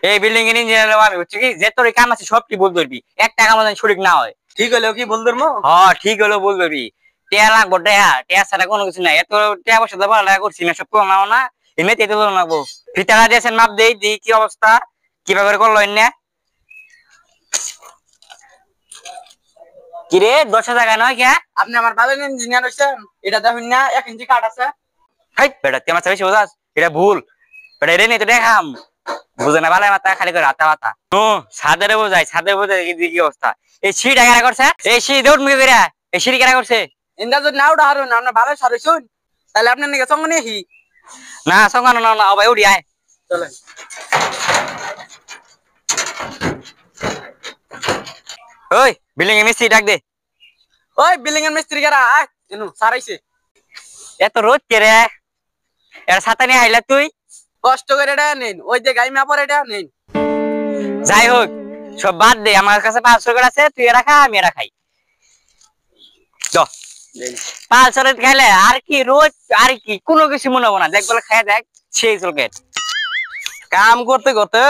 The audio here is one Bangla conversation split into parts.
এই বিল্ডিং এর ইঞ্জিনিয়ার আমি হচ্ছে কি যে তোর কাম আছে সব কি বল ধরবি, এক টাকা মতন সঠিক না হয়। ঠিক হলো কি বল ধরবো? হ্যাঁ ঠিক হলো বল ধরবি। টিয়া লাগবো, টিয়া টিয়া ছাড়া কোনো কিছু নাই। এত টিয়া বসে দেবো লাগা করছি না, সব নাও না এমনিতে এত লাগবো। ফিতারা দিয়েছেন মাপ দেই দি কি অবস্থা, কিভাবে করলো না কিরে 10 টাকা নয় কে? আপনি আমার ভালো ইঞ্জিনিয়ার হইছেন, এটা দেখুন না 1 ইঞ্চি কাট আছে। হাই বেটা তুই আমার বেশি বোঝাস, এটা ভুল বেটা। রে নেই তো দেখাম বুঝে না, ভালো মাথা খালি করে হাতা মাথা ও সাদের বোঝাই, সাদের বোঝাই কি অবস্থা। এই সিঁড়ি কেনা করছে, এই সিঁড়ি দৌড় মুখে করে এই সিঁড়ি কেনা করছে। ইন্দা যদি না উঠা হারুন আপনার ভালো সারুন, তাহলে আপনার নাকি সঙ্গে নেহি না সঙ্গে না না ভাই উড়ি আয় চলেন। ওই বিল্ডিং এ মিস্ত্রি ডাক দে। ওই বিল্ডিং এর মিস্ত্রি কারা আয় এনু সারাইছে। এত রোদ কে রে, এর ছাতা নিয়ে আইলা তুই? কষ্ট করে এটা নেন, ওই যে গাই মাপর এটা নেন। যাই হোক সব বাদ দে, আমার কাছে 500 টাকা আছে, তুই এরা খা আমি এরা খাই। চ 500 টাকা খাইলে আর কি রোজ আর কি কোনো কিছু মনে হবো না। দেখ বলে খাই দেখ সেই চলকেট কাম করতে করতে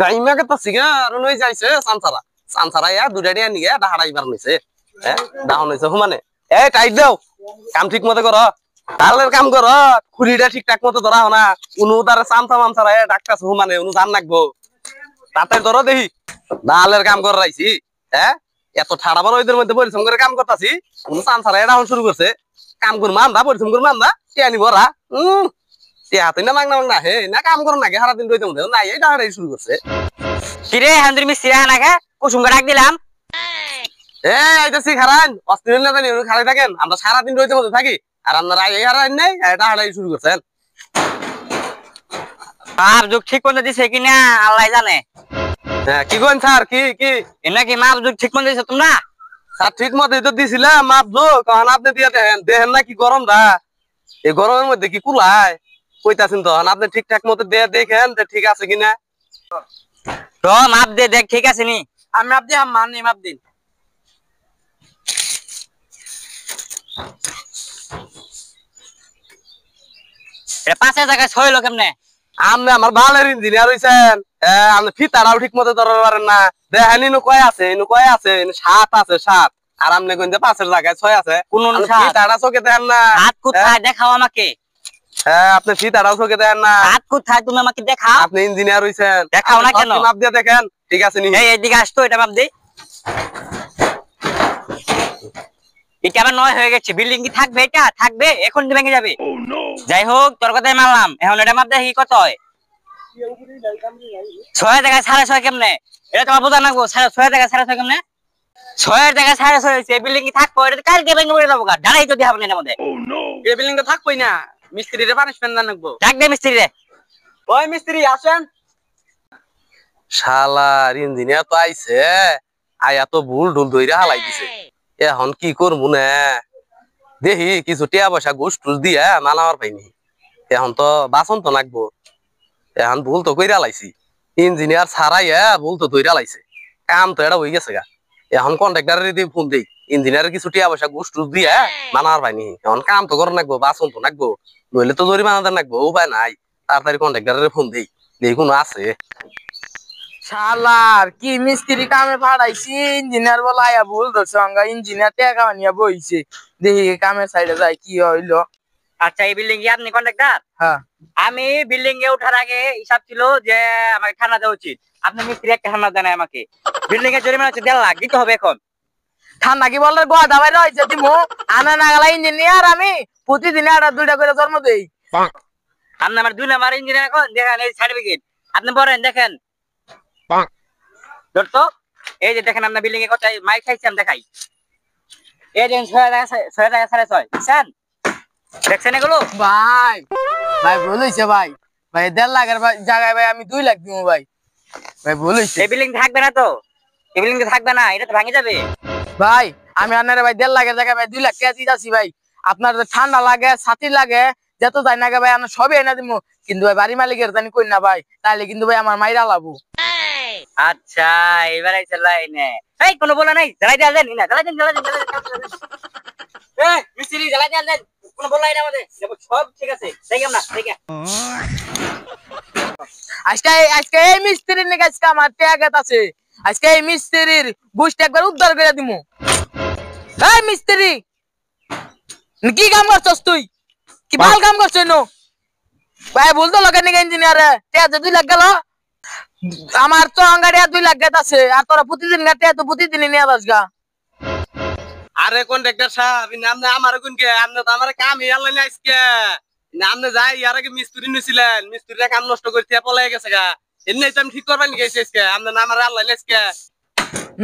গাইমাকে তো সিগা আর নই যাইছে সানসারা সানসারা ইয়া দুটা দিয়া নিয়ে ডাহাড়াইবার নিছে। হ্যাঁ ডাউন হইছে হুমানে এ টাইট দাও, কাম ঠিক মতো কর, তালের কাম কর, খুলিটা ঠিকঠাক মতো ধরা হনা। উনু তারে সামসা মামসারা এ ডাক্তার হুমানে উনু জান লাগবো, তাতে ধরো দেখি ডালের কাম কর রাইছি। হ্যাঁ এত ঠাড়া বড় ওইদের মধ্যে পরিশ্রম করে কাম করতাছি, উনু সানসারা এটা শুরু করছে। কাম করবো আমরা, পরিশ্রম করবো আমরা, কে আনিব ওরা হাতে না মাংনা মাংনা হে না কাম করো নাকি সারাদিন রইতে মধ্যে নাই এই ডাহাড়াই শুরু করছে। কিরে হান্দির মিস্ত্রি না খা কুসুম ডাক দিলাম। এ আইতাছি খারান অস্থির না জানি উনি খালি থাকেন, আমরা সারাদিন রইতে মধ্যে থাকি আর আপনারা এই হারাই নাই ডাহাড়াই শুরু করছেন। মাপ যুগ ঠিক মতো দিছে কিনা আল্লাহ জানে। হ্যাঁ কি করেন স্যার, কি কি এনা কি মাপ যুগ ঠিক মতো দিছে তোমরা? স্যার ঠিক মতো তো দিছিলাম মাপ যোগ, কারণ আপনি দিয়ে দেখেন দেখেন না কি গরম দা, এই গরমের মধ্যে কি কুলায় কইতাছেন তখন আপনি ঠিকঠাক মতো দিয়ে দেখেন যে ঠিক আছে কিনা। তো মাপ দে দেখ ঠিক আছে নি। আমি মাপ দিয়ে মানি মাপ দিন। এটা 5 টাকা 6 লোক কেমনে? আপনি আমার ভালের ইঞ্জিনিয়ার হইছেন, আপনি ফিতারাও ঠিক মতো ধরতে পারেন না। দেখেন ইনু কয় আছে, ইনু কয় আছে, ইনু 7 আছে 7 আর আপনি কইতে 5 এর জায়গায় 6 আছে। কোন ফিতারা চোখে দেখেন না? হাত কোথায় দেখাও আমাকে। হ্যাঁ আপনি ফিতারাও চোখে দেখেন না? হাত কোথায় তুমি আমাকে দেখাও। আপনি ইঞ্জিনিয়ার হইছেন, দেখাও না কেন? মাপ দিয়ে দেখেন ঠিক আছে নি। এই এদিকে আসতো, এটা মাপ দে। এটা আবার 9 হয়ে গেছে, বিল্ডিং কি থাকবে? এটা থাকবে এখন ভেঙে যাবে। যাই হোক তোর কথাই মানলাম, এখন এটা মাপ দেখি কত হয়। 6 টাকা 6.5 কেমনে? এটা তোমার বোঝা লাগবো। 6 টাকা 6.5 কেমনে? 6 টাকা 6.5 হয়েছে, বিল্ডিং কি থাকবো? এটা কালকে ভেঙে পড়ে যাবো, দাঁড়াই তো দিহাবো না এর মধ্যে। এই বিল্ডিং তো থাকবই না, মিস্ত্রিরে পানিশমেন্ট দেন লাগবো। ডাক দে মিস্ত্রি রে। ওই মিস্ত্রি আসেন। শালার ইঞ্জিনিয়ার তো আইছে, আয়া তো ভুল ঢুল ধইরা হালাই দিছে। এখন কি করবো না দেখি কিছু টিয়া পয়সা ঘুষ টুস দিয়া মানাবার পাইনি। এখন তো বাসন তো লাগবো, এখন ভুল তো কইরা লাইছি, ইঞ্জিনিয়ার ছাড়াইয়া ভুল তো ধইরা লাইছে, কাম তো এটা হয়ে গেছে গা। এখন কন্ট্রাক্টরের দিয়ে ফোন দেই, ইঞ্জিনিয়ারের কিছু টিয়া পয়সা ঘুষ টুস দিয়া মানাবার পাইনি। এখন কাম তো করে লাগবো, বাসন তো লাগবো, নইলে তো জরিমানা দেন লাগবো, উপায় নাই। তাড়াতাড়ি কন্ট্রাক্টরের ফোন দেই, দেখি কোনো আছে। শালার কি মিস্ত্রি কামে পাঠাইছি, ইঞ্জিনিয়ার বলা আয়া ভুল ধরছে, ইঞ্জিনিয়ার টাকা বানিয়া বইছে। দেখি কামের সাইডে যাই কি হইলো। আচ্ছা এই বিল্ডিং এ আপনি কন্ট্রাক্টর? হ্যাঁ আমি বিল্ডিং এ ওঠার আগে হিসাব ছিল যে আমাকে ঠান্ডা দেওয়া উচিত। আপনি মিস্ত্রি একটা ঠান্ডা দেন আমাকে। বিল্ডিং এর জরিমানা হচ্ছে 1.5 লাখ দিতে হবে এখন। ঠান্ডা কি বললে গোয়া বাইরে হয়েছে দিমু, আনা নাগালা ইঞ্জিনিয়ার আমি প্রতিদিন একটা দুইটা করে জন্ম দেই। আপনি আমার 2 নাম্বার ইঞ্জিনিয়ার এখন দেখেন এই সার্টিফিকেট আপনি বলেন দেখেন তো। এই যে দেখেন আপনার বিল্ডিং এ কত মাইক খাইছেন দেখাই। এই যে 6 টাকা 6.5 বুঝছেন? দেখছেন এগুলো? ভাই ভাই ভুল হয়েছে ভাই, ভাই 1.5 লাখের জায়গায় ভাই আমি 2 লাখ দিব ভাই, ভাই ভুল হয়েছে। এই বিল্ডিং থাকবে না তো, এই বিল্ডিং থাকবে না, এটা তো ভেঙে যাবে। ভাই আমি আপনার ভাই 1.5 লাখের জায়গায় ভাই 2 লাখ টাকা দিতেছি ভাই। আপনার ঠান্ডা লাগে ছাতি লাগে যত যাই না ভাই আমরা সবই এনে দিব, কিন্তু ভাই বাড়ি মালিকের জানি কই না ভাই, তাহলে কিন্তু ভাই আমার মাইরা লাবো। আচ্ছা এবারে চালাই নে, এই কোনো বলা নাই, জ্বালাই দেন না, জ্বালাই দেন। এই মিস্ত্রি জ্বালাই দেন। কোনো বলাই না আমাদের দেবো সব ঠিক আছে দেখি আমরা দেখি আজকে আজকে এই মিস্ত্রির নাকি আজকে আমার ট্যাগেত আছে আজকে এই মিস্ত্রির বুঝতে একবার উদ্ধার করে দিমু এই মিস্ত্রি কি কাম করছস তুই কি ভাল কাম করছস নো ভাই বলতো লগে নাকি ইঞ্জিনিয়ার ট্যাগ 2 লাখ গেল আমার তো আঙ্গাড়ি 2 লাখ গেত আছে আর তোরা প্রতিদিন গাতে তো প্রতিদিনই নিয়ে যাস গা আরে কন্ট্রাক্টর সাহেব নামনে আমার কোন কে আপনি তো আমার কাম ইয়াল্লা না আজকে নামনে যাই ইয়ার আগে মিস্ত্রি নিছিলেন মিস্ত্রিরা কাম নষ্ট করতে পলাই গেছে গা এমনি তো আমি ঠিক করবার নি গেছি আজকে আপনি না আমার আল্লাহ আজকে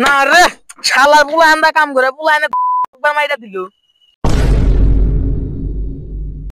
না রে শালার পুলা আন্দা কাম করে পুলা এনে মাইরা দিল